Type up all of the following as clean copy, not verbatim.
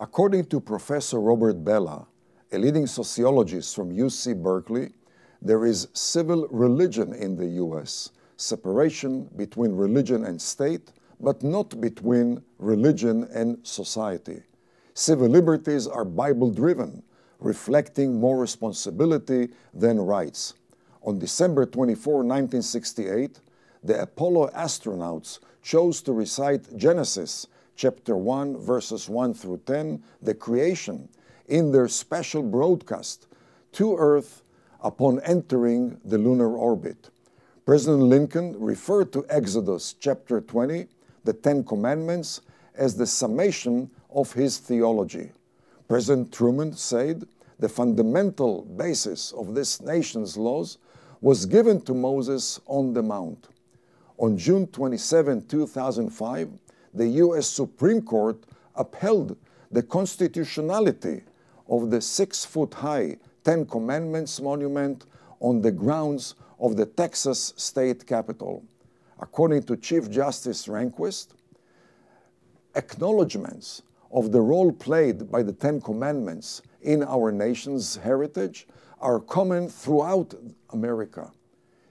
According to Professor Robert Bellah, a leading sociologist from UC Berkeley, there is civil religion in the U.S., separation between religion and state, but not between religion and society. Civil liberties are Bible-driven, reflecting more responsibility than rights. On December 24, 1968, the Apollo astronauts chose to recite Genesis chapter 1, verses 1 through 10, the creation, in their special broadcast to Earth upon entering the lunar orbit. President Lincoln referred to Exodus chapter 20, the Ten Commandments, as the summation of his theology. President Truman said the fundamental basis of this nation's laws was given to Moses on the Mount. On June 27, 2005, the U.S. Supreme Court upheld the constitutionality of the 6-foot-high Ten Commandments monument on the grounds of the Texas state capitol. According to Chief Justice Rehnquist, acknowledgments of the role played by the Ten Commandments in our nation's heritage are common throughout America.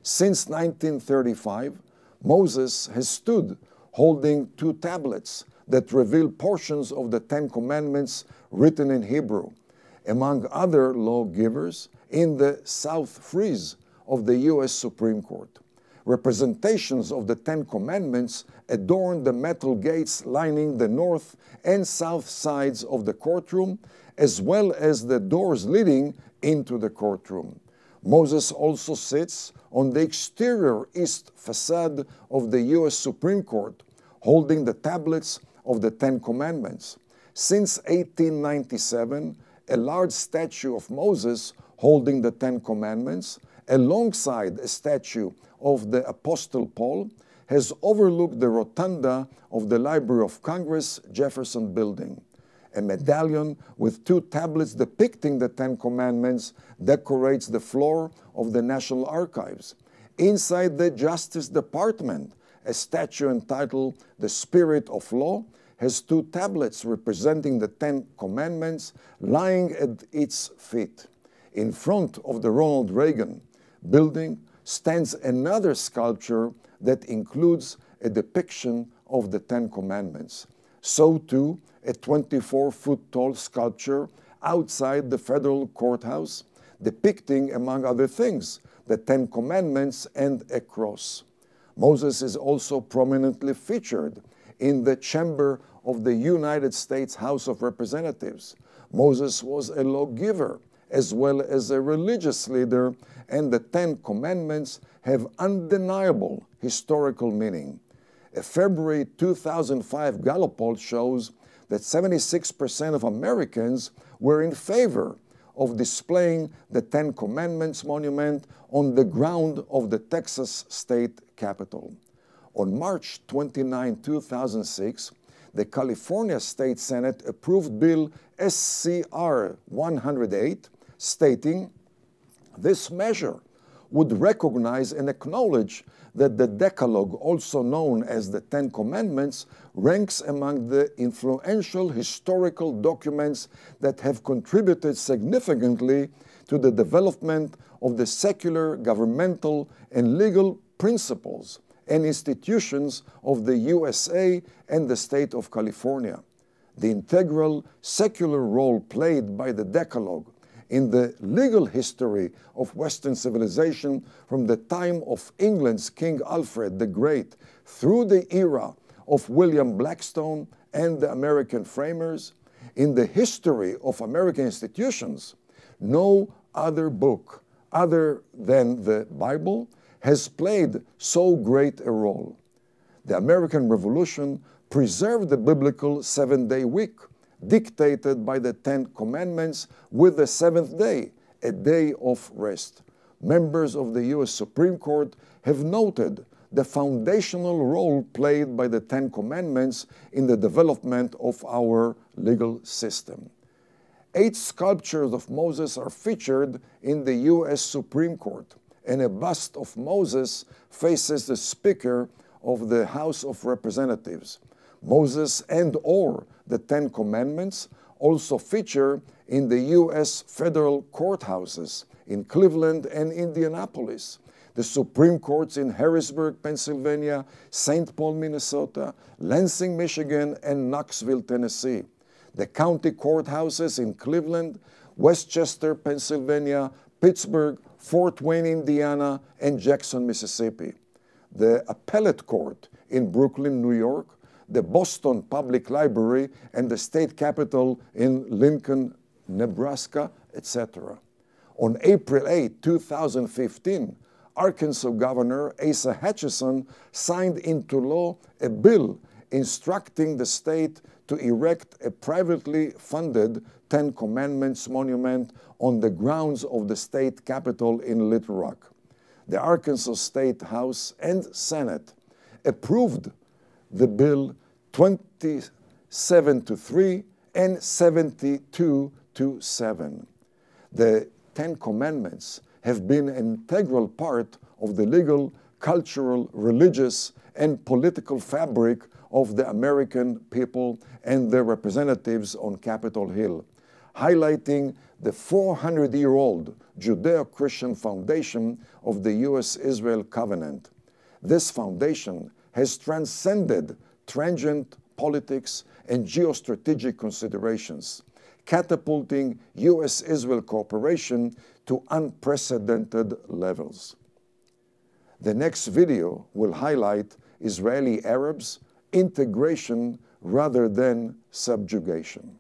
Since 1935, Moses has stood holding 2 tablets that reveal portions of the Ten Commandments written in Hebrew, among other lawgivers in the South Frieze of the U.S. Supreme Court. Representations of the Ten Commandments adorn the metal gates lining the north and south sides of the courtroom, as well as the doors leading into the courtroom. Moses also sits on the exterior east facade of the U.S. Supreme Court, holding the tablets of the Ten Commandments. Since 1897, a large statue of Moses holding the Ten Commandments, alongside a statue of the Apostle Paul, has overlooked the rotunda of the Library of Congress, Jefferson Building. A medallion with 2 tablets depicting the Ten Commandments decorates the floor of the National Archives. Inside the Justice Department, a statue entitled The Spirit of Law has 2 tablets representing the Ten Commandments lying at its feet. In front of the Ronald Reagan building stands another sculpture that includes a depiction of the Ten Commandments. So too, a 24-foot-tall sculpture outside the federal courthouse depicting, among other things, the Ten Commandments and a cross. Moses is also prominently featured in the chamber of the United States House of Representatives. Moses was a lawgiver as well as a religious leader, and the Ten Commandments have undeniable historical meaning. A February 2005 Gallup poll shows that 76% of Americans were in favor of displaying the Ten Commandments monument on the ground of the Texas state capitol. On March 29, 2006, the California State Senate approved Bill SCR 108, stating, "This measure would recognize and acknowledge that the Decalogue, also known as the Ten Commandments, ranks among the influential historical documents that have contributed significantly to the development of the secular, governmental, and legal principles and institutions of the USA and the state of California. The integral secular role played by the Decalogue in the legal history of Western civilization from the time of England's King Alfred the Great through the era of William Blackstone and the American framers, in the history of American institutions, no other book other than the Bible has played so great a role. The American Revolution preserved the biblical 7-day week, dictated by the Ten Commandments, with the 7th day, a day of rest. Members of the U.S. Supreme Court have noted the foundational role played by the Ten Commandments in the development of our legal system. 8 sculptures of Moses are featured in the U.S. Supreme Court, and a bust of Moses faces the Speaker of the House of Representatives. Moses and/or the Ten Commandments also feature in the U.S. federal courthouses in Cleveland and Indianapolis, the Supreme Courts in Harrisburg, Pennsylvania, St. Paul, Minnesota, Lansing, Michigan, and Knoxville, Tennessee, the county courthouses in Cleveland, Westchester, Pennsylvania, Pittsburgh, Fort Wayne, Indiana, and Jackson, Mississippi, the appellate court in Brooklyn, New York, the Boston Public Library, and the state capitol in Lincoln, Nebraska, etc. On April 8, 2015, Arkansas Governor Asa Hutchinson signed into law a bill instructing the state to erect a privately funded Ten Commandments monument on the grounds of the state capitol in Little Rock. The Arkansas State House and Senate approved the bill 27-3 and 72-7. The Ten Commandments have been an integral part of the legal, cultural, religious, and political fabric of the American people and their representatives on Capitol Hill, highlighting the 400-year-old Judeo-Christian foundation of the U.S.-Israel covenant. This foundation has transcended transient politics and geostrategic considerations, catapulting U.S.-Israel cooperation to unprecedented levels. The next video will highlight Israeli Arabs' integration rather than subjugation.